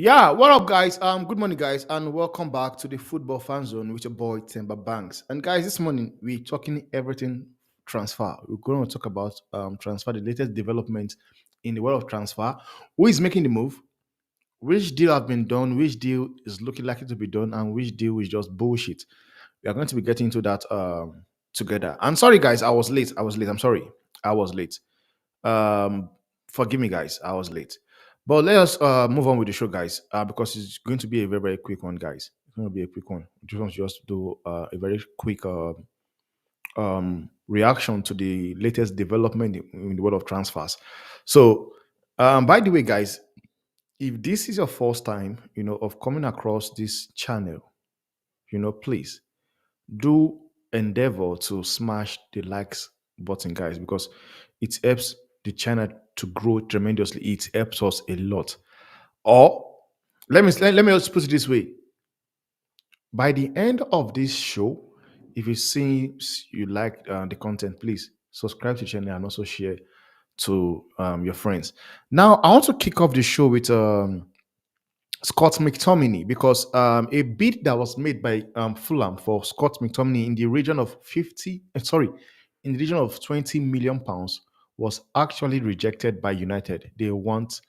Yeah, what up, guys? Good morning, guys, and welcome back to the Football Fan Zone with your boy Timber Banks. And guys, this morning we're talking everything transfer. We're going to talk about transfer, the latest development in the world of transfer. Who is making the move? Which deal have been done? Which deal is looking likely to be done? And which deal is just bullshit? We are going to be getting into that together. And sorry, guys, I was late. I was late. I'm sorry, I was late. Um, Forgive me, guys. I was late. But let us move on with the show, guys, because it's going to be a very, very quick one, guys. It's going to be a quick one. Just want to just do a very quick reaction to the latest development in the world of transfers. So, by the way, guys, if this is your first time, of coming across this channel, please do endeavor to smash the likes button, guys, because it helps the channel to grow tremendously. It helps us a lot. Or let me just put it this way: by the end of this show, if you see you like the content, please subscribe to the channel and also share to your friends. Now, I want to kick off the show with Scott McTominay because a bid that was made by Fulham for Scott McTominay in the region of in the region of 20 million pounds was actually rejected by United. They want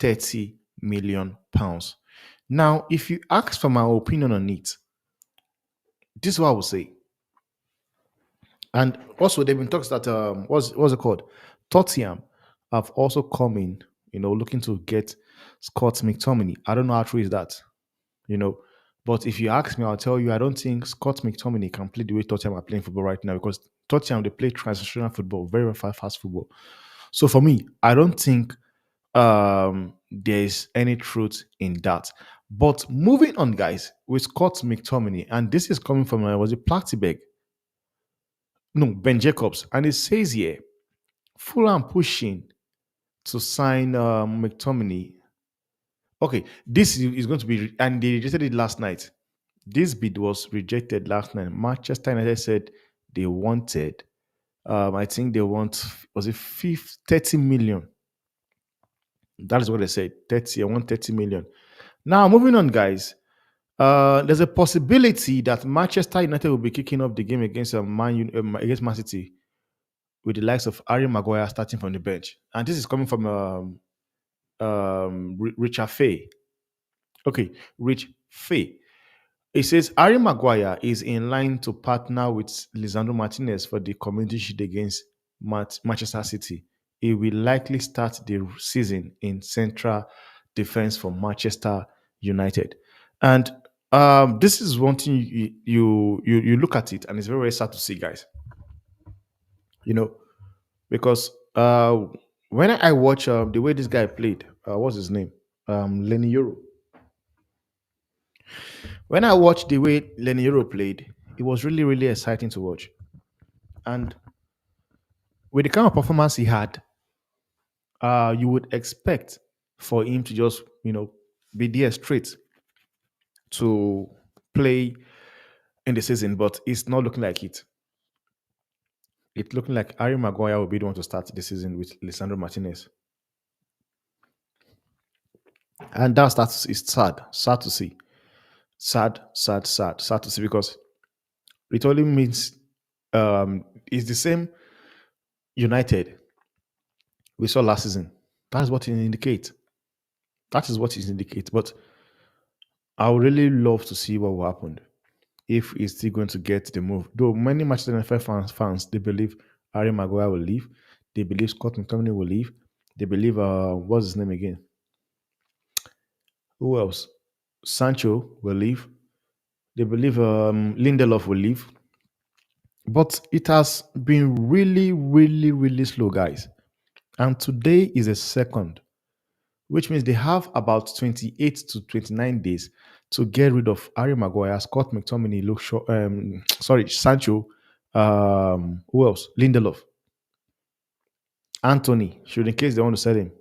30 million pounds. Now, if you ask for my opinion on it, this is what I would say. And also, they've been talks that what's it called? Tottenham have also come in, looking to get Scott McTominay. I don't know how true is that, you know. But if you ask me, I'll tell you I don't think Scott McTominay can play the way Tottenham are playing football right now because Tottenham they play transitional football, very, very fast football. So for me, I don't think there's any truth in that. But moving on, guys, with Scott McTominay, and this is coming from was it Plattsburgh? No, Ben Jacobs, and it says here Fulham pushing to sign McTominay. Okay, this is going to be, and they rejected it last night. This bid was rejected last night. Manchester United said they wanted, I think they want, was it 30 million? That is what they said. 30, I want 30 million. Now, moving on, guys. There's a possibility that Manchester United will be kicking off the game against against Man City with the likes of Harry Maguire starting from the bench. And this is coming from Richard Fay. Okay, Rich Fay. It says Harry Maguire is in line to partner with Lisandro Martinez for the Community Shield against Manchester City. He will likely start the season in central defense for Manchester United. And this is one thing you look at it, and it's very, very sad to see, guys. You know, because when I watch the way this guy played, what's his name? Lenny Euro. When I watched the way Lenny Euro played, it was really, really exciting to watch. And with the kind of performance he had, you would expect for him to just, be there straight to play in the season, but it's not looking like it. It's looking like Harry Maguire will be the one to start the season with Lisandro Martinez. And is sad to see. Sad to see because it only means it's the same United we saw last season. That's what it indicates. That is what it indicates. But I would really love to see what will happen if he's still going to get the move. Though many Manchester United fans they believe Harry Maguire will leave. They believe Scott McTominay will leave. They believe what's his name again? Who else? Sancho will leave. They believe Lindelof will leave. But it has been really, really, really slow, guys. And today is a second, which means they have about 28 to 29 days to get rid of Harry Maguire, Scott McTominay, Sancho, who else? Lindelof, Anthony, should in case they want to sell him.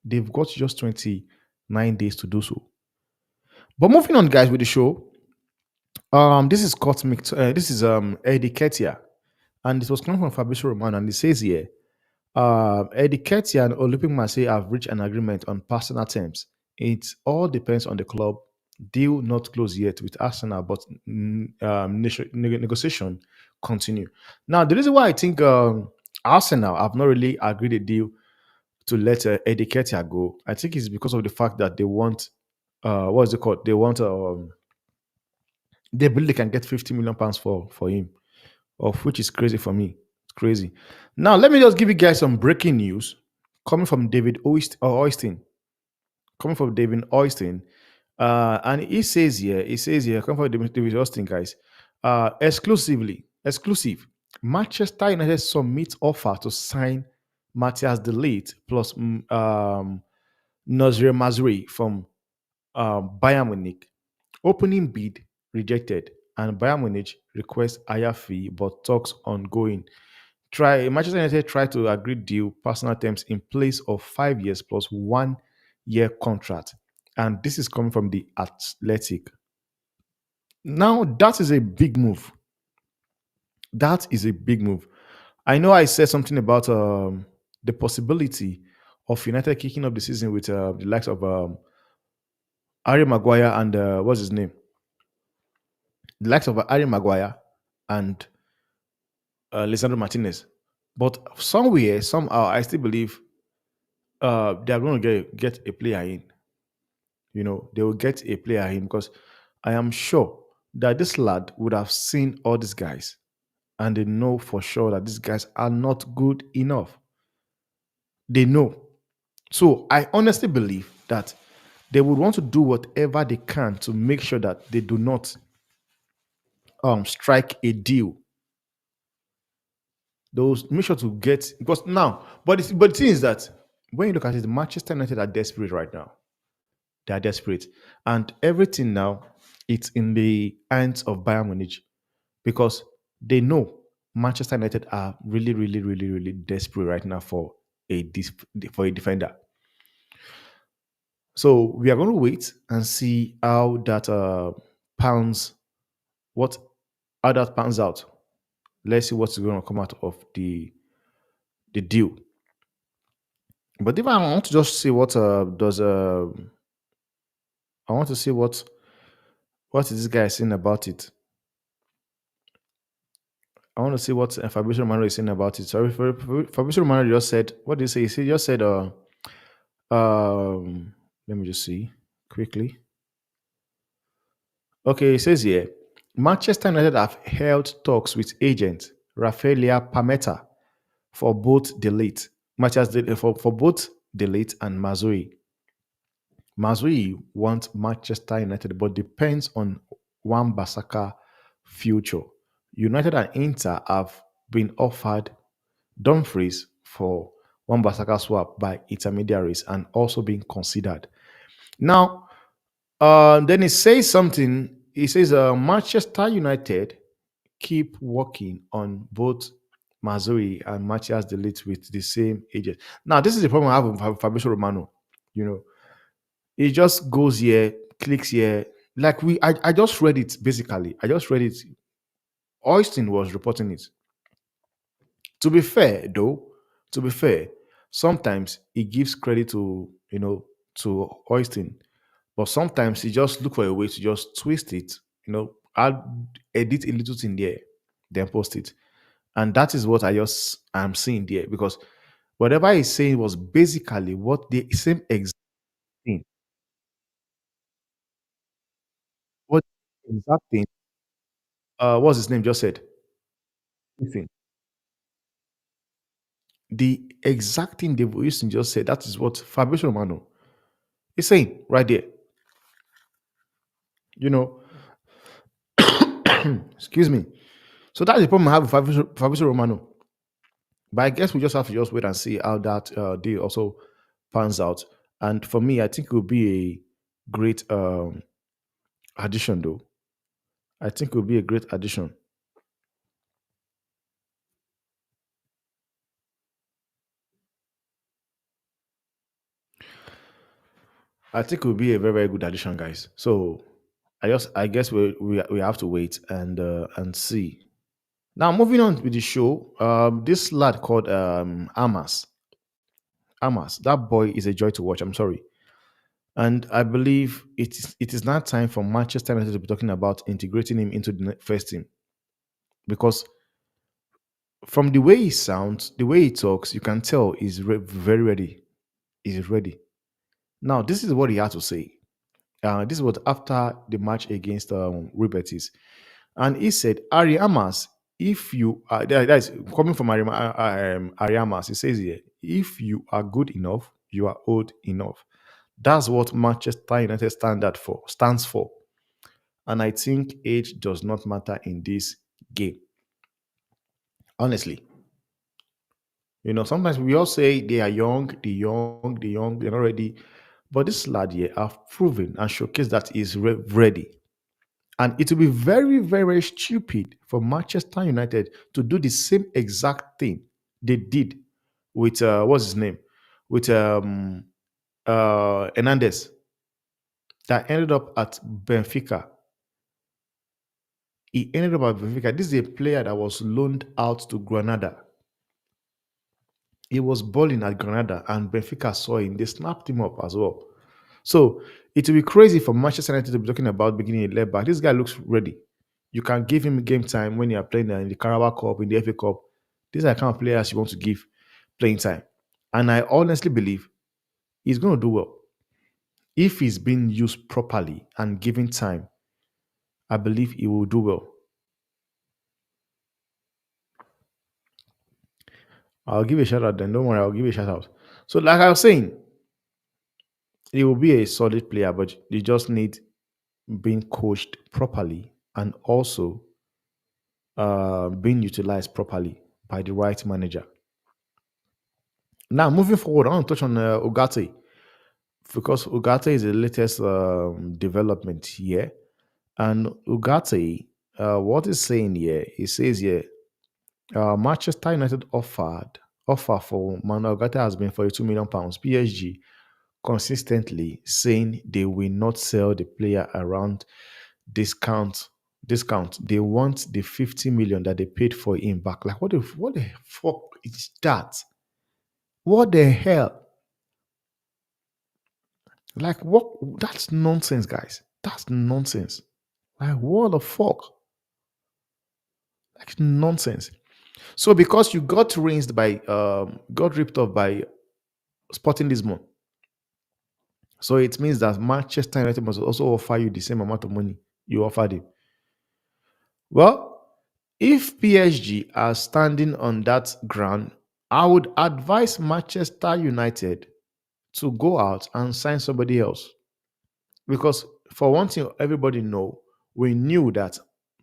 They've got just 29 days to do so. But moving on, guys, with the show, this is Eddie Ketia, and this was coming from Fabrizio Romano, and it says here, Eddie Ketia and Olympic Marseille have reached an agreement on personal terms It all depends on the club. Deal not closed yet with Arsenal, but negotiation continue. Now, the reason why I think Arsenal have not really agreed a deal to let Eddie Ketia go, I think it's because of the fact that they want, what is it called? They want, they believe they can get 50 million pounds for him, of which is crazy for me. It's crazy. Now, let me just give you guys some breaking news coming from David Oyston, coming from David Oyston. And he says here, coming from David Oyston, guys, exclusive. Manchester United submit offer to sign Matthias De Ligt plus Nazir Mazri from Bayern Munich. Opening bid rejected, and Bayern Munich requests higher fee, but talks ongoing. Try Manchester United try to agree deal personal terms in place of 5 years plus 1 year contract, and this is coming from the Athletic. Now that is a big move. That is a big move. I know I said something about the possibility of United kicking up the season with the likes of Harry Maguire and what's his name, the likes of Harry Maguire and Lisandro Martinez. But somewhere, somehow, I still believe they are going to get a player in. You know, they will get a player in because I am sure that this lad would have seen all these guys and they know for sure that these guys are not good enough. They know. So I honestly believe that they would want to do whatever they can to make sure that they do not strike a deal. Those make sure to get because now, but the thing is that when you look at it, Manchester United are desperate right now. They are desperate, and everything now it's in the hands of Bayern Munich because they know Manchester United are really, really, really, really desperate right now for for a defender. So we are going to wait and see how that pounds what how that pans out. Let's see what's going to come out of the deal. But if I want to just see what does I want to see what is this guy saying about it. I want to see what Fabrizio Romano is saying about it. Sorry, Fabrizio Romano just said, what did he say? He just said, let me just see quickly. Okay, he says here, Manchester United have held talks with agent Rafaelia Pameta for both Delete, for both Delete and Mazui. Mazui wants Manchester United, but depends on Wan Basaka future. United and Inter have been offered Dumfries for Wan Basaka swap by intermediaries and also being considered. Now, then he says something. He says Manchester United keep working on both Mazuri and Matthias Delete with the same agent. Now, this is the problem I have with Fabrizio Romano. You know, he just goes here, clicks here. Like I just read it basically. I just read it. Austin was reporting it. To be fair, though, to be fair, sometimes he gives credit to to Austin, but sometimes he just look for a way to just twist it, add edit a little thing there, then post it, and that is what I just am seeing there because whatever he's saying was basically what the same exact thing, what exact thing, what's his name just said. Listen, the exact thing Dave Wilson just said. That is what Fabrizio Romano is saying right there. You know, excuse me. So that's the problem I have with Fabrizio Romano. But I guess we just have to just wait and see how that deal also pans out. And for me, I think it will be a great addition, though. I think it will be a great addition. I think it will be a very, very good addition, guys. So I guess we have to wait and see. Now moving on with the show, this lad called Amas. Amas, that boy is a joy to watch. I'm sorry. And I believe it is not time for Manchester United to be talking about integrating him into the first team because from the way he sounds, the way he talks, you can tell he's very ready. He's ready. Now, this is what he had to say. This was after the match against Ribetis. And he said, Ariamas, if you are, that's coming from Ariamas, he says here, if you are good enough, you are old enough. That's what Manchester United stands for. And I think age does not matter in this game. Honestly, sometimes we all say they are young, they're not ready. But this lad here have proven and showcased that he's ready. And it will be very, very stupid for Manchester United to do the same exact thing they did with what's his name? With Hernandez that ended up at Benfica. He ended up at Benfica. This is a player that was loaned out to Granada. He was balling at Granada, and Benfica saw him. They snapped him up as well. So it will be crazy for Manchester United to be talking about beginning a left back. This guy looks ready. You can give him game time when you are playing in the Carabao Cup, in the FA Cup. These are the kind of players you want to give playing time. And I honestly believe he's going to do well. If he's being used properly and given time, I believe he will do well. I'll give a shout out then. Don't worry, I'll give a shout out. So, like I was saying, he will be a solid player, but you just need being coached properly and also being utilized properly by the right manager. Now, moving forward, I want to touch on Ugarte because Ugarte is the latest development here. And Ugarte, what is saying here? He says here, Manchester United offer for Manuel Ugarte has been £42 million. PSG consistently saying they will not sell the player around discount discount. They want the 50 million that they paid for him back. Like what the fuck is that? What the hell? Like what? That's nonsense, guys. That's nonsense. Like what the fuck? Like nonsense. So because you got ripped off by Sporting Lisbon, so it means that Manchester United must also offer you the same amount of money you offered him. Well, if PSG are standing on that ground, I would advise Manchester United to go out and sign somebody else. Because for one thing, everybody know we knew that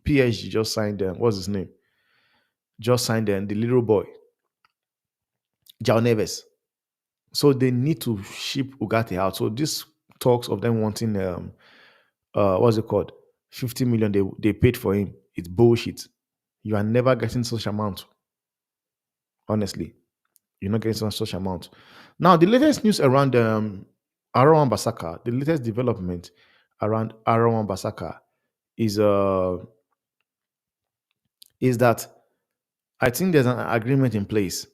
PSG just signed them. What's his name? Just signed them, the little boy, Jao Neves. So they need to ship Ugarte out. So this talks of them wanting what's it called? 50 million they paid for him. It's bullshit. You are never getting such amount, honestly. You're not getting such amount. Now, the latest news around Aaron Basaka, the latest development around Aaron Basaka is that I think there's an agreement in place.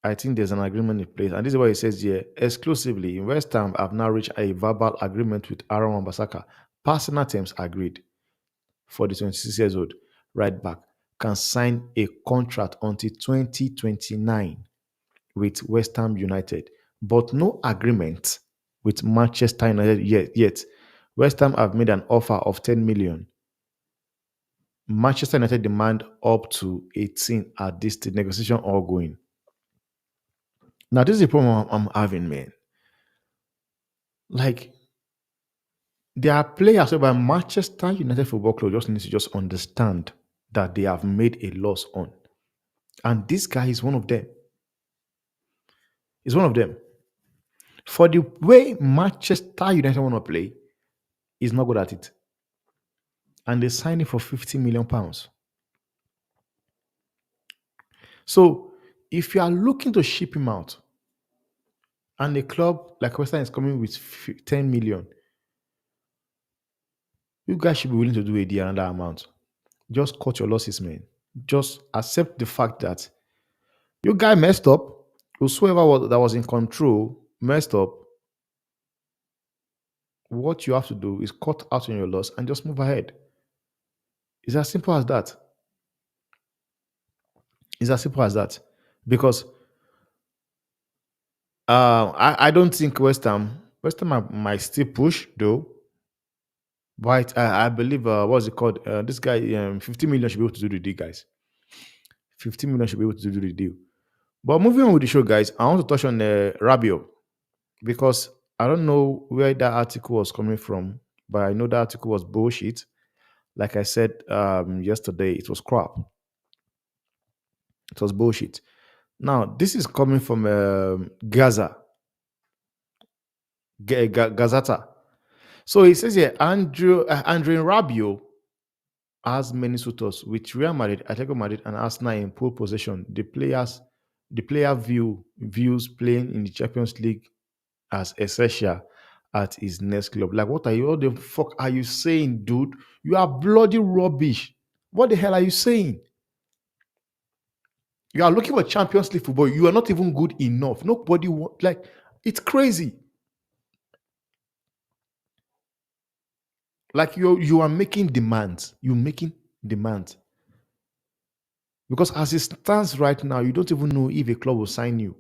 I think there's an agreement in place, and this is what it says here. Exclusively, West Ham have now reached a verbal agreement with Aaron Basaka. Personal terms agreed for the 26 years old right back can sign a contract until 2029 with West Ham United, but no agreement with Manchester United yet. West Ham have made an offer of 10 million. Manchester United demand up to 18 at this stage. Negotiation ongoing. Now, this is the problem I'm having, man. Like, there are players whereby Manchester United Football Club just needs to just understand that they have made a loss on. And this guy is one of them. He's one of them. For the way Manchester United want to play, he's not good at it. And they signed him for £50 million. So if you are looking to ship him out, and a club like West Ham is coming with 10 million, you guys should be willing to do a deal another amount. Just cut your losses, man. Just accept the fact that you guy messed up. Whosoever that was in control messed up. what you have to do is cut out on your loss and just move ahead. It's as simple as that. It's as simple as that. Because I don't think West Ham might still push though. But I believe what's it called? This guy 50 million should be able to do the deal, guys. 15 million should be able to do the deal. But moving on with the show, guys, I want to touch on Rabio because I don't know where that article was coming from, but I know that article was bullshit. Like I said yesterday, it was crap. It was bullshit. Now, this is coming from Gazeta. So it says here, Andrew Rabio has many suitors with Real Madrid, Atletico Madrid, and Arsenal in pole position. The player views playing in the Champions League as essential at his next club. Like, what are you? What the fuck are you saying, dude? You are bloody rubbish. What the hell are you saying? You are looking for Champions League football. You are not even good enough. Nobody want like it's crazy. Like you are making demands. You're making demands. Because as it stands right now, you don't even know if a club will sign you.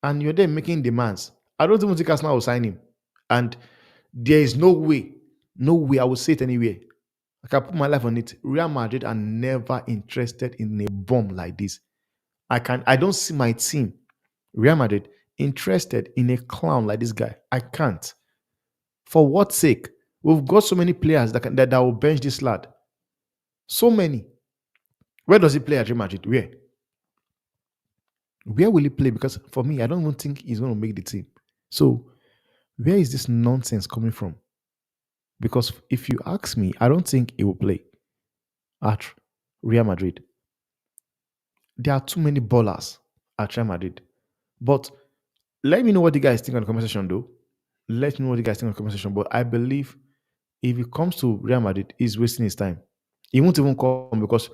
And you're there making demands. I don't even think Arsenal will sign him. And there is no way, I will say it anywhere. I can put my life on it. Real Madrid are never interested in a bomb like this. I don't see my team, Real Madrid, interested in a clown like this guy. I can't. For what sake? We've got so many players that will bench this lad. So many. Where does he play at Real Madrid? Where? Where will he play? Because for me, I don't even think he's going to make the team. So where is this nonsense coming from? Because if you ask me, I don't think he will play at Real Madrid. There are too many ballers at Real Madrid. But let me know what you guys think on the conversation, though. Let me know what you guys think on the conversation. But I believe if it comes to Real Madrid, he's wasting his time. He won't even come because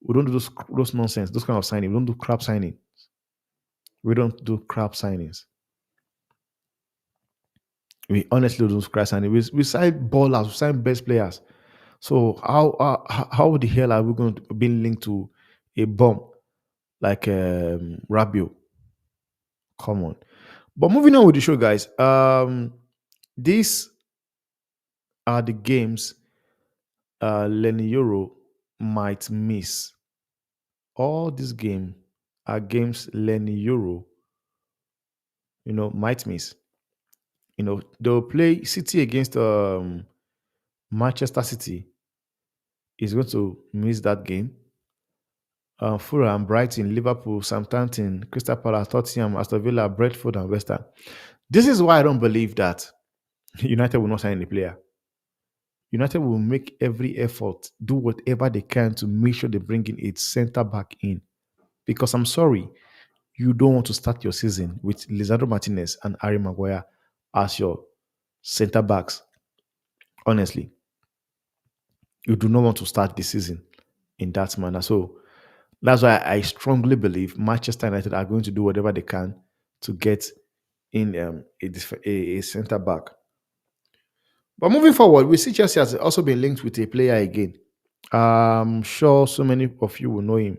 we don't do those nonsense, those kind of signing. We don't do crap signing. We don't do crap signings. We honestly don't do crap signing. We sign ballers, we sign best players. So how the hell are we going to be linked to a bomb like Rabio? Come on. But moving on with the show, guys. These are the games Lenny Euro might miss. All these games are games Lenny Euro, might miss. They'll play City against Manchester City. Is going to miss that game. Fulham, Brighton, Liverpool, Southampton, Crystal Palace, Tottenham, Aston Villa, Brentford, and West Ham. This is why I don't believe that United will not sign any player. United will make every effort, do whatever they can to make sure they bring in a centre back in. Because I'm sorry, you don't want to start your season with Lisandro Martinez and Harry Maguire as your centre backs. Honestly, you do not want to start the season in that manner. So that's why I strongly believe Manchester United are going to do whatever they can to get in a centre back. But moving forward, we see Chelsea has also been linked with a player again. I'm sure so many of you will know him.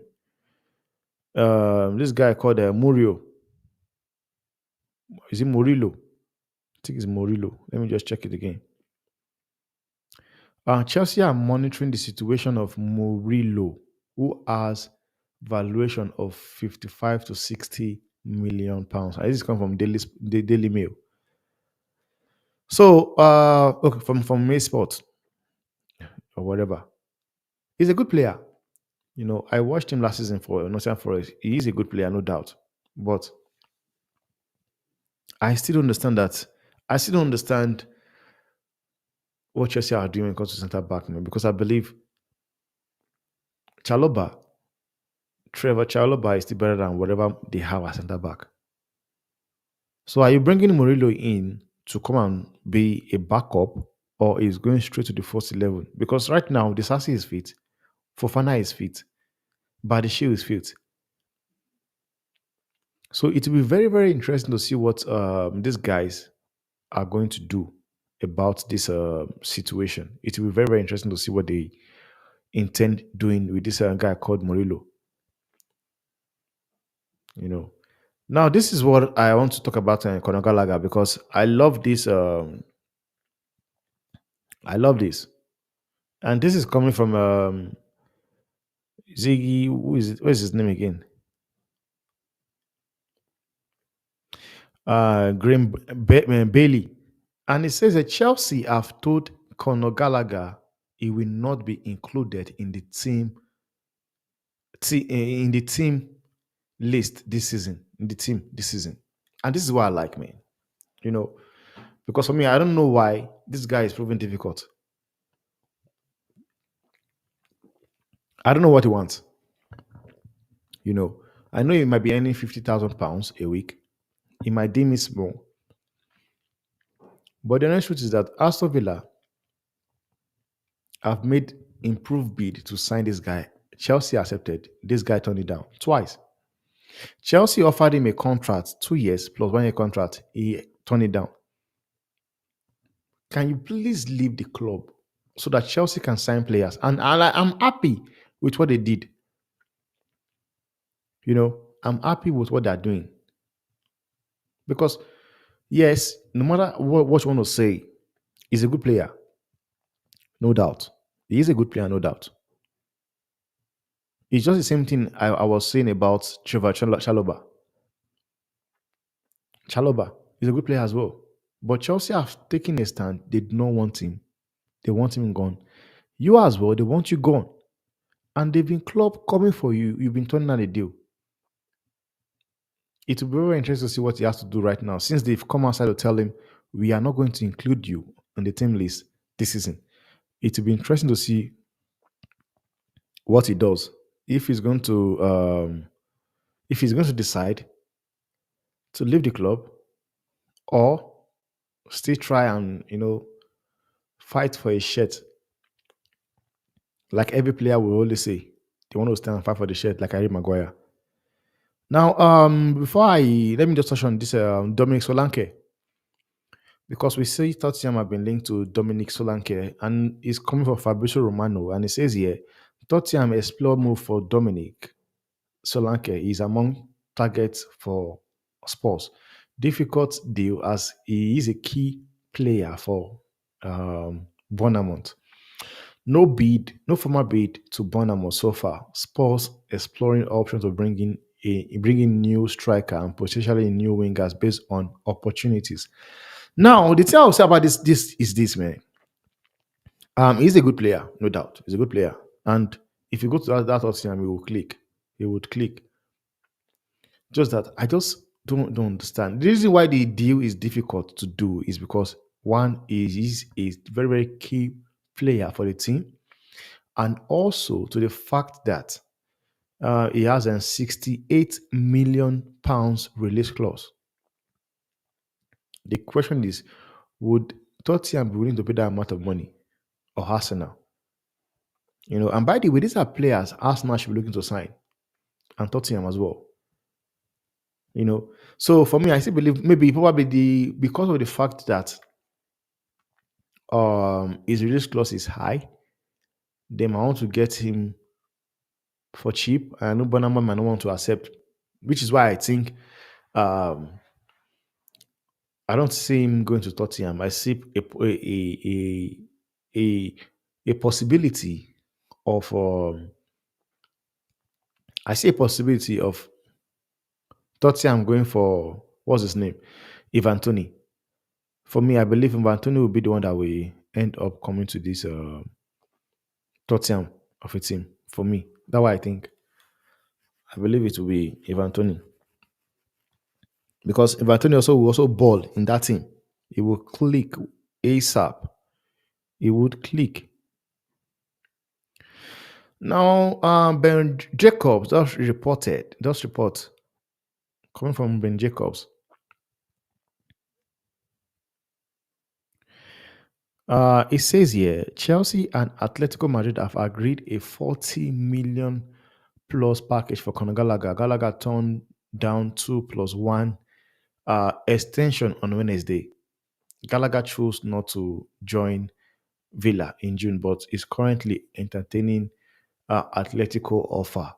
This guy called Murillo. Is it Murillo? I think it's Murillo. Let me just check it again. Chelsea are monitoring the situation of Murillo, who has valuation of 55 to 60 million pounds. This is coming from the Daily Mail. So, okay, from May Sports or whatever. He's a good player. I watched him last season for Nottingham Forest. He is a good player, no doubt. But I still don't understand that. I still don't understand what Chelsea are doing when it comes to centre back, because I believe Chaloba, Trevor Chaloba is still better than whatever they have at centre back. So are you bringing Murillo in to come and be a backup, or is going straight to the first 11? Because right now, Disasi is fit, Fofana is fit, Badishil is fit. So it will be very, very interesting to see what these guys are going to do. about this situation. It will be very, very interesting to see what they intend doing with this guy called Murillo. You know. Now, this is what I want to talk about Conor Gallagher because I love this. I love this, and this is coming from Ziggy. Who is it? What is his name again? Bailey, and it says that Chelsea have told Conor Gallagher he will not be included in the team list this season. In the team this season, and this is what I like, man. You know, because for me, I don't know why this guy is proving difficult. I don't know what he wants. You know, I know he might be earning £50,000 a week. He might deem it small, but the honest truth is that Aston Villa have made improved bid to sign this guy. Chelsea accepted. This guy turned it down twice. Chelsea offered him a contract, 2 years plus 1 year contract. He turned it down. Can you please leave the club so that Chelsea can sign players? And I'm happy with what they did. You know, I'm happy with what they're doing because yes, no matter what you want to say, he's a good player, no doubt. He is a good player, no doubt. It's just the same thing I was saying about Trevor Chaloba. Chaloba is a good player as well. But Chelsea have taken a stand. They do not want him. They want him gone. You as well, they want you gone. And they've been club coming for you. You've been turning down a deal. It will be very interesting to see what he has to do right now. Since they've come outside to tell him, we are not going to include you on the team list this season. It will be interesting to see what he does. If he's going to decide to leave the club or still try and fight for a shirt, like every player will always say, they want to stand and fight for the shirt, like Harry Maguire. Now, before I let me just touch on this Dominic Solanke, because we see Tottenham have been linked to Dominic Solanke, and it's coming from Fabrizio Romano, and it says here Tottenham explore move for Dominic Solanke is among targets for Spurs. Difficult deal as he is a key player for Bournemouth. No formal bid to Bournemouth so far. Spurs exploring options of bringing new striker and potentially new wingers based on opportunities. Now, the thing I'll say about this is this, man. He's a good player, no doubt. He's a good player, and if you go to that Tottenham, he will click. He would click. Just that I just don't understand. The reason why the deal is difficult to do is because one is he's a very, very key player for the team, and also to the fact that he has a £68 million release clause. The question is, would Tottenham be willing to pay that amount of money or Arsenal? And by the way, these are players Arsenal should be looking to sign and Tottenham as well. So for me, I still believe maybe probably because of the fact that his release clause is high, they might want to get him for cheap. I know Bonham might not want to accept, which is why I think um, I don't see him going to Tottenham. I see a possibility of I see a possibility of Tottenham going for what's his name, Ivan Toney. For me, I believe Ivan Toney will be the one that will end up coming to this Tottenham of a team. For me, that's what I think. I believe it will be Ivan Toney because Ivan Toney also will also ball in that team. He will click ASAP. He would click. Now, Ben Jacobs just report coming from Ben Jacobs. It says here Chelsea and Atletico Madrid have agreed a 40 million plus package for Conor Gallagher. Gallagher turned down 2 plus 1 extension on Wednesday. Gallagher chose not to join Villa in June, but is currently entertaining Atletico offer.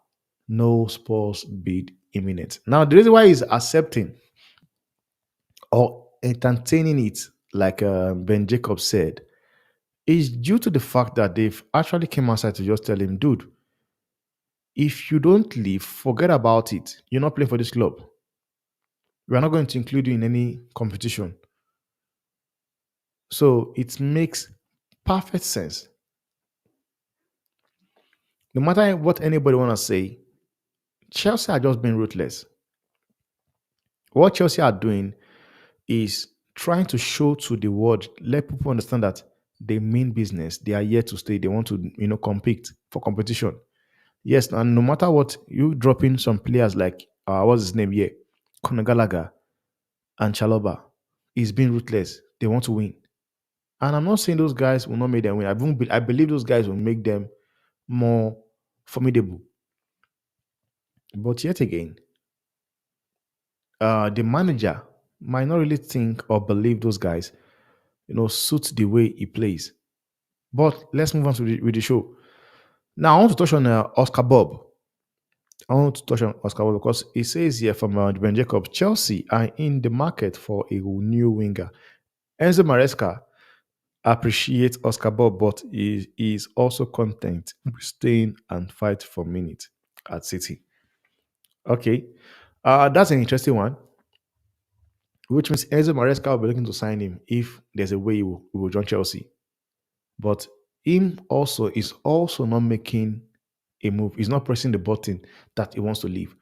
No Spurs bid imminent. Now, the reason why he's accepting or entertaining it, like Ben Jacobs said, is due to the fact that they've actually came outside to just tell him, dude, if you don't leave, forget about it. You're not playing for this club. We are not going to include you in any competition. So it makes perfect sense. No matter what anybody want to say, Chelsea are just being ruthless. What Chelsea are doing is trying to show to the world, let people understand that they mean business. They are here to stay. They want to, compete for competition. Yes, and no matter what, you drop in some players like what's his name here, Conor Gallagher and Chaloba, is being ruthless. They want to win, and I'm not saying those guys will not make them win. I believe those guys will make them more formidable. But yet again, the manager might not really think or believe those guys, suit the way he plays. But let's move on to with the show. Now, I want to touch on Oscar Bob. I want to touch on Oscar Bob because it says here from Ben Jacobs, Chelsea are in the market for a new winger. Enzo Maresca appreciates Oscar Bob, but is also content with staying and fight for minutes at City. Okay, that's an interesting one, which means Enzo Maresca will be looking to sign him if there's a way he will join Chelsea. But him also is also not making a move. He's not pressing the button that he wants to leave.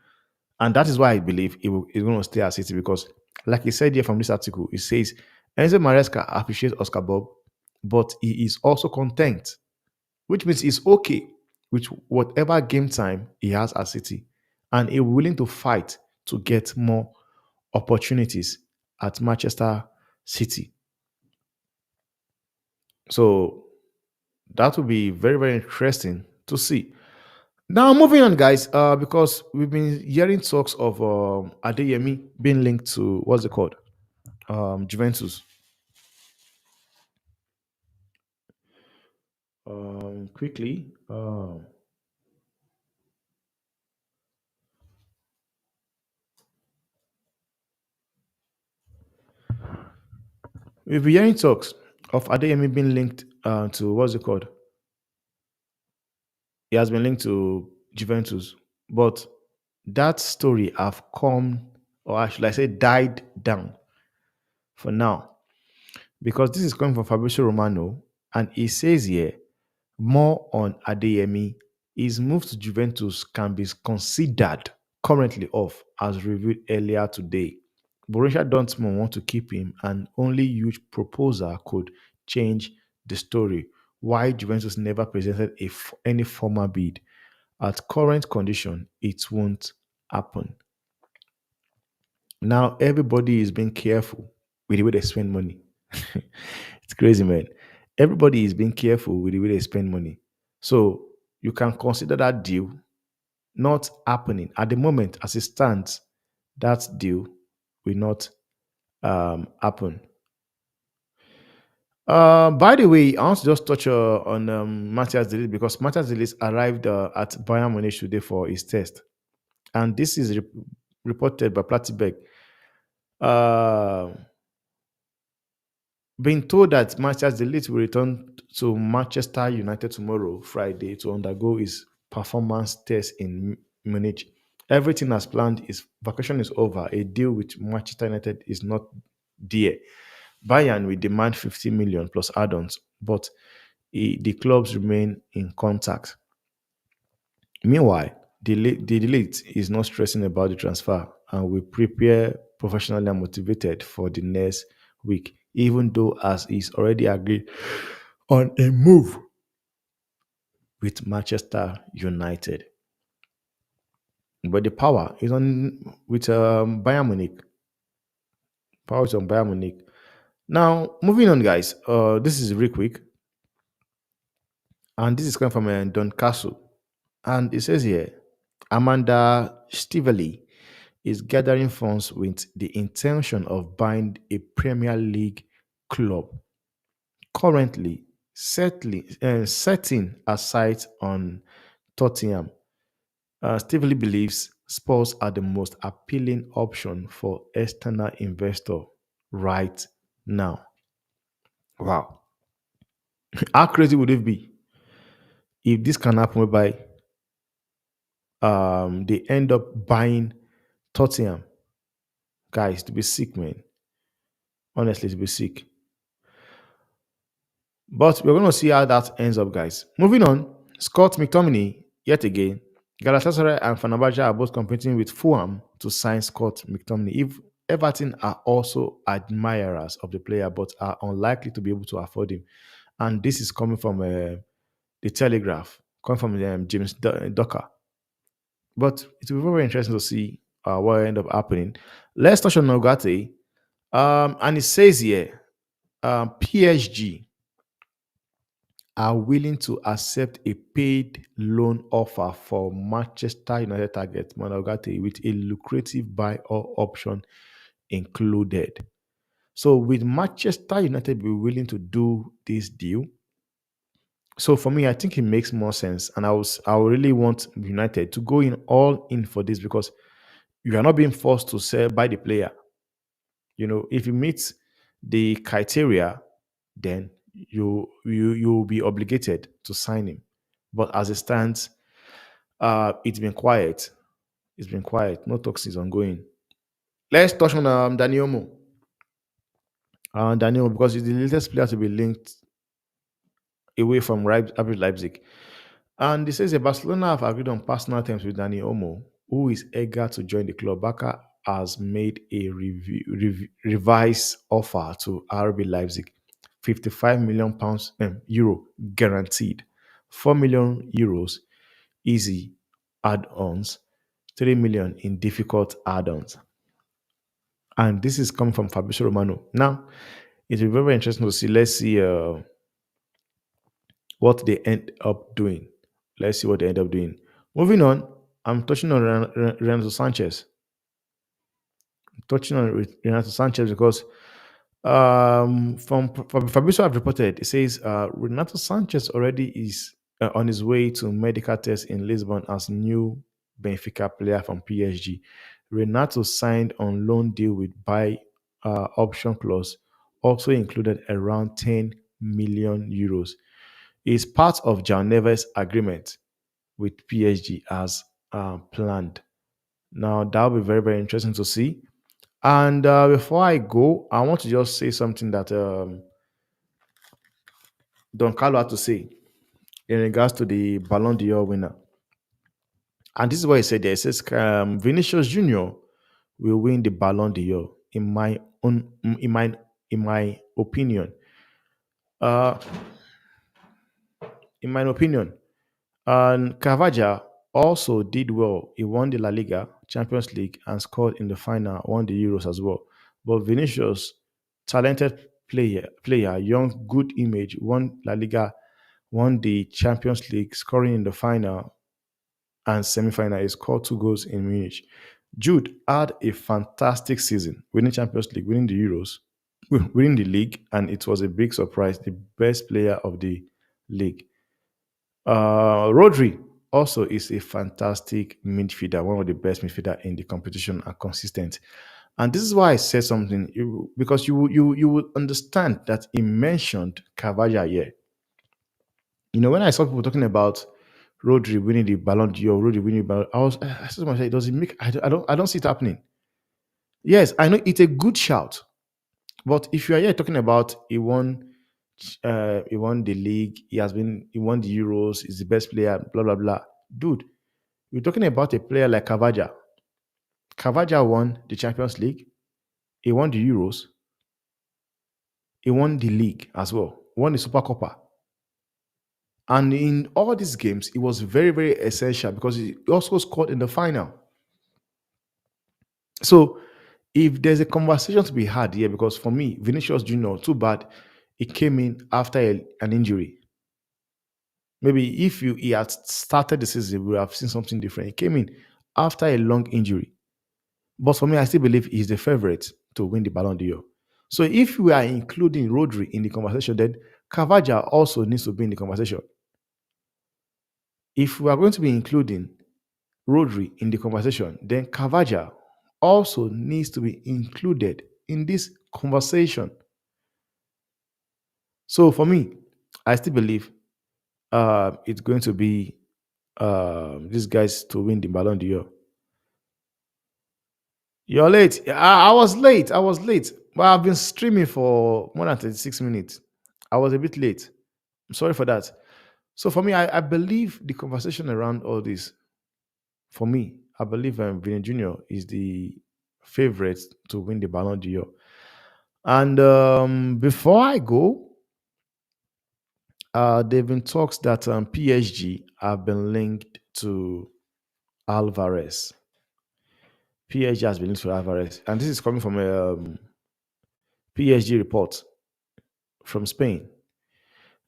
And that is why I believe he's going to stay at City because, like he said here from this article, it says Enzo Maresca appreciates Oscar Bob, but he is also content, which means he's okay with whatever game time he has at City. And he's willing to fight to get more opportunities at Manchester City. So that will be very, very interesting to see. Now, moving on, guys, because we've been hearing talks of Adeyemi being linked to what's it called? Juventus. Quickly, we've been hearing talks of Adeyemi being linked to what's it called? He has been linked to Juventus, but that story have come, or should I say, died down for now because this is coming from Fabrizio Romano, and he says here more on Adeyemi. His move to Juventus can be considered currently off, as revealed earlier today. Borussia Dortmund want to keep him, and only huge proposal could change the story. Why Juventus never presented any formal bid. At current condition, it won't happen. Now everybody is being careful with the way they spend money. It's crazy, man. Everybody is being careful with the way they spend money. So you can consider that deal not happening. At the moment, as it stands, that deal will not happen. By the way, I want to just touch on Matthias Delis because Matthias Delis arrived at Bayern Munich today for his test. And this is reported by Plattenberg. Uh, Being told that Manchester Elite will return to Manchester United tomorrow, Friday, to undergo his performance test in Munich. Everything as planned. His vacation is over. A deal with Manchester United is not there. Bayern will demand 50 million plus add-ons, but the clubs remain in contact. Meanwhile, the elite is not stressing about the transfer and will prepare professionally and motivated for the next week, even though as he's already agreed on a move with Manchester United. But the power is on with Bayern Munich. Power is on Bayern Munich. Now, moving on, guys. This is real quick, and this is coming from Don Castle. And it says here, Amanda Stively is gathering funds with the intention of buying a Premier League club currently setting aside on Tottenham. Stevely believes Spurs are the most appealing option for external investor right now. Wow. How crazy would it be if this can happen whereby they end up buying Tottenham? Guys, to be sick, man. Honestly, to be sick. But we're going to see how that ends up, guys. Moving on, Scott McTominay, yet again, Galatasaray and Fenerbahce are both competing with Fulham to sign Scott McTominay. If Everton are also admirers of the player, but are unlikely to be able to afford him. And this is coming from the Telegraph, coming from James Docker. But it will be very interesting to see what end up happening. Let's touch on Nogate. And it says here, PSG are willing to accept a paid loan offer for Manchester United target Manogate with a lucrative buy or option included. So, will Manchester United be willing to do this deal? So, for me, I think it makes more sense, and I really want United to go in all in for this because you are not being forced to sell buy the player. If you meet the criteria, then you will be obligated to sign him. But as it stands, it's been quiet. It's been quiet. No talks is ongoing. Let's touch on Dani Olmo. Dani Olmo, because he's the latest player to be linked away from RB Leipzig. And it says that Barcelona have agreed on personal terms with Dani Olmo, who is eager to join the club. Barca has made a revised offer to RB Leipzig, 55 million pounds euro guaranteed, 4 million euros easy add-ons, 3 million in difficult add-ons. And this is coming from Fabrizio Romano. Now, it will be very interesting to see. Let's see what they end up doing. Let's see what they end up doing. Moving on, I'm touching on Renato Sanchez. Renato Sanchez because from Fabrizio have reported, it says Renato Sanchez already is on his way to medical test in Lisbon as new Benfica player from PSG. Renato signed on loan deal with buy option clause, also included around 10 million euros. Is part of John Neves' agreement with PSG as planned. Now that will be very, very interesting to see. And before I go, I want to just say something that Don Carlo had to say in regards to the Ballon d'Or winner. And this is what he said there. He says Vinicius Junior will win the Ballon d'Or in my opinion. Uh, in my opinion, and Carvajal also did well. He won the La Liga, Champions League, and scored in the final, won the Euros as well. But Vinicius, talented player, young, good image, won La Liga, won the Champions League, scoring in the final and semi-final. He scored 2 goals in Munich. Jude had a fantastic season, winning Champions League, winning the Euros, winning the league, and it was a big surprise, the best player of the league. Rodri also is a fantastic midfielder, one of the best midfielder in the competition and consistent. And this is why I said something because you would understand that he mentioned Carvajal here. When I saw people talking about Rodri winning the Ballon d'Or, Rodri winning the Ballon, I said to myself, does it make? I don't see it happening. Yes, I know it's a good shout, but if you are here talking about he won the league, he won the Euros, he's the best player, blah blah blah. Dude, we're talking about a player like Cavaja. Cavaja won the Champions League, he won the Euros, he won the league as well, won the Super Copa. And in all these games, it was very, very essential because he also scored in the final. So if there's a conversation to be had here, because for me, Vinicius Junior, too bad, he came in after an injury. Maybe if he had started the season, we would have seen something different. He came in after a long injury. But for me, I still believe he's the favorite to win the Ballon d'Or. So if we are including Rodri in the conversation, then Cavaja also needs to be in the conversation. If we are going to be including Rodri in the conversation, then Cavaja also needs to be included in this conversation. So for me, I still believe it's going to be these guys to win the Ballon d'Or. You're late. I was late. I was late. But I've been streaming for more than 36 minutes. I was a bit late. I'm sorry for that. So for me, I believe the conversation around all this, for me, I believe Vinny Jr. is the favorite to win the Ballon d'Or. And before I go, there have been talks that PSG have been linked to Alvarez. PSG has been linked to Alvarez. And this is coming from a PSG report from Spain.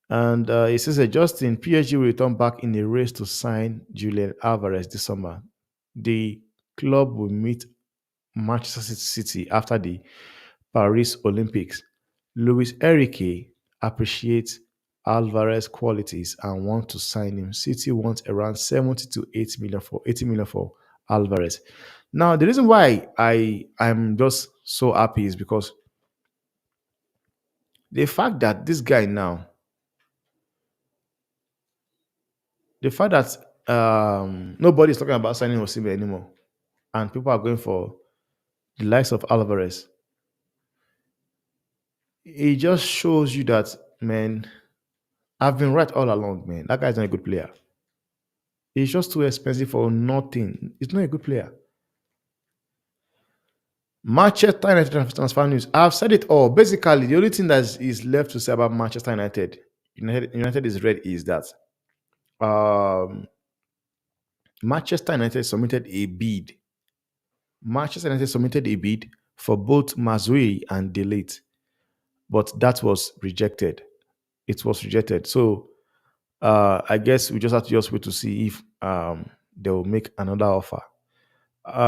And it says that Justin, PSG will return back in a race to sign Julian Alvarez this summer. The club will meet Manchester City after the Paris Olympics. Luis Enrique appreciates Alvarez's qualities and wants to sign him. City wants around 70 to 80 million for Alvarez. Now, the reason why I'm just so happy is because the fact that this guy now, the fact that nobody's talking about signing Osimhen anymore, and people are going for the likes of Alvarez, it just shows you that, man, I've been right all along, man. That guy's not a good player. He's just too expensive for nothing. He's not a good player. Manchester United transfer news. I've said it all. Basically, the only thing that is left to say about Manchester United, United is red, is that um, Manchester United submitted a bid. Manchester United submitted a bid for both Mazui and Delete, but that was rejected. It was rejected. So I guess we just have to just wait to see if they will make another offer.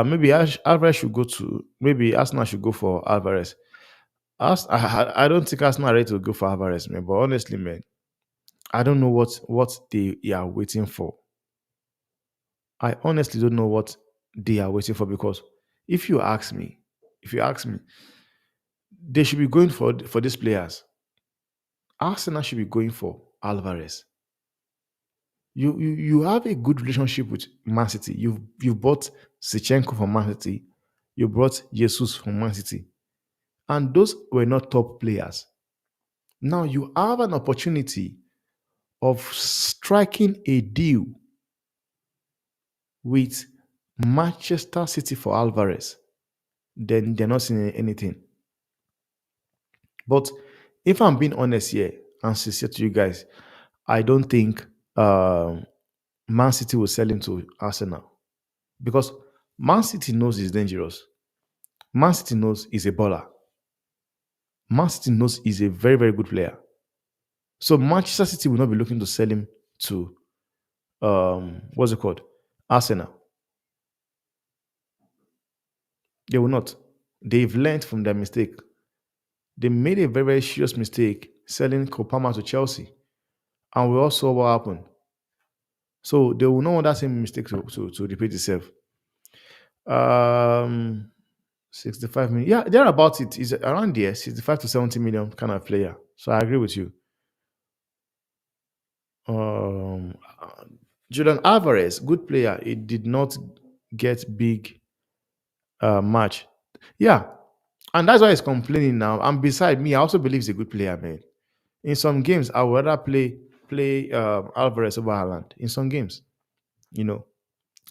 Maybe Alvarez should go to, maybe Arsenal should go for Alvarez. I don't think Arsenal are ready to go for Alvarez, man. But honestly, man, I don't know what they are waiting for. I honestly don't know what they are waiting for, because if you ask me, if you ask me, they should be going for these players. Arsenal should be going for Alvarez. You have a good relationship with Man City. You bought Sichenko from Man City. You brought Jesus from Man City. And those were not top players. Now you have an opportunity of striking a deal with Manchester City for Alvarez. Then they're not seeing anything. But if I'm being honest here and sincere to you guys, I don't think Man City will sell him to Arsenal, because Man City knows he's dangerous. Man City knows he's a baller. Man City knows he's a very, very good player. So Manchester City will not be looking to sell him to what's it called? Arsenal. They will not. They've learned from their mistake. They made a very, very serious mistake selling Kopama to Chelsea. And we all saw what happened. So they will not want that same mistake to repeat itself. Um 65 million. Yeah, they're about it. Is around there, 65 to 70 million kind of player. So I agree with you. Um, uh, Julian Alvarez, good player. It did not get big match. Yeah, and that's why he's complaining now. And beside me, I also believe he's a good player, man. In some games, I would rather play Alvarez over Haaland. In some games, you know,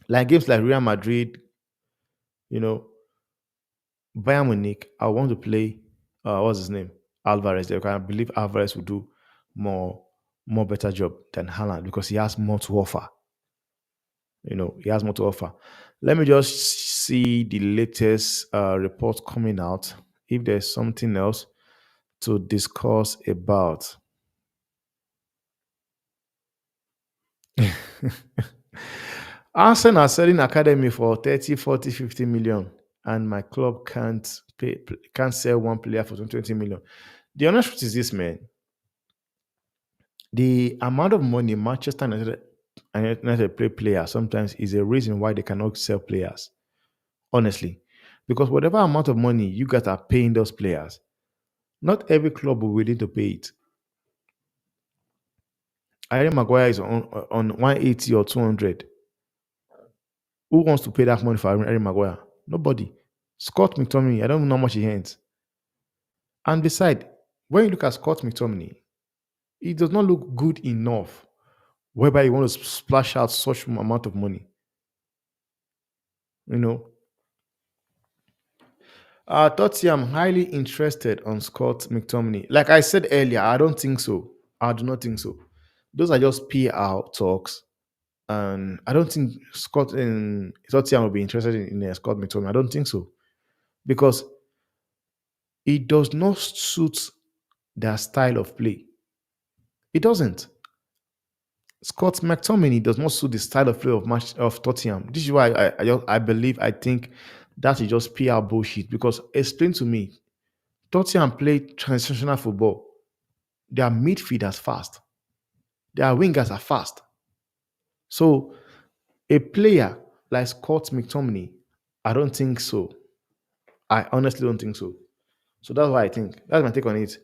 like games like Real Madrid, you know, Bayern Munich, I want to play what's his name? Alvarez there. Because I believe Alvarez will do more more better job than Haaland, because he has more to offer. He has more to offer. Let me just see the latest report coming out. If there's something else to discuss about. Arsenal are selling academy for 30, 40, 50 million. and my club can't sell one player for 20 million. The honest truth is this, man. The amount of money Manchester United pay players sometimes is a reason why they cannot sell players. Honestly, because whatever amount of money you guys are paying those players, not every club will be willing to pay it. Harry Maguire is on 180 or 200. Who wants to pay that money for Harry Maguire? Nobody. Scott McTominay, I don't know how much he earns. And beside, when you look at Scott McTominay, it does not look good enough whereby you want to splash out such amount of money. You know, Tottenham highly interested on Scott McTominay. Like I said earlier, I don't think so. I do not think so. Those are just PR talks, and I don't think Scott and Tottenham will be interested in Scott McTominay. I don't think so because it does not suit their style of play. It doesn't. Scott McTominay does not suit the style of play of Tottenham. This is why I think that is just PR bullshit. Because explain to me, Tottenham play transitional football. Their midfielders fast. Their wingers are fast. So a player like Scott McTominay, I don't think so. I honestly don't think so. So that's what I think. That's my take on it.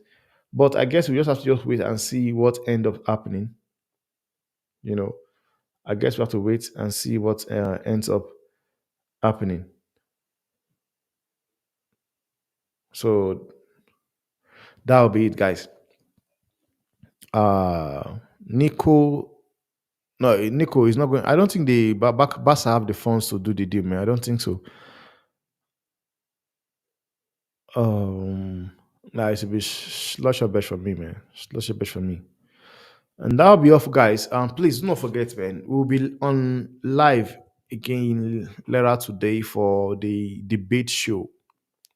But I guess we just have to just wait and see what end up happening. You know, I guess we have to wait and see what ends up happening. So that'll be it, guys. Nico, no, Nico is not going. I don't think Barca have the funds to do the deal, man. I don't think so. Um, nah, it's a bit slush or best for me, man. Slush or best for me. And that'll be all, for guys. Please do not forget, man. We'll be on live again later today for the debate show.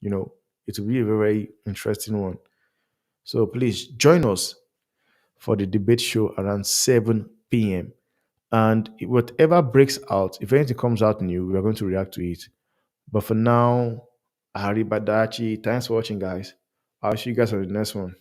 You know, it will be a very interesting one. So please join us for the debate show around 7 p.m. And whatever breaks out, if anything comes out new, we are going to react to it. But for now, Hari Badachi, thanks for watching, guys. I'll see you guys on the next one.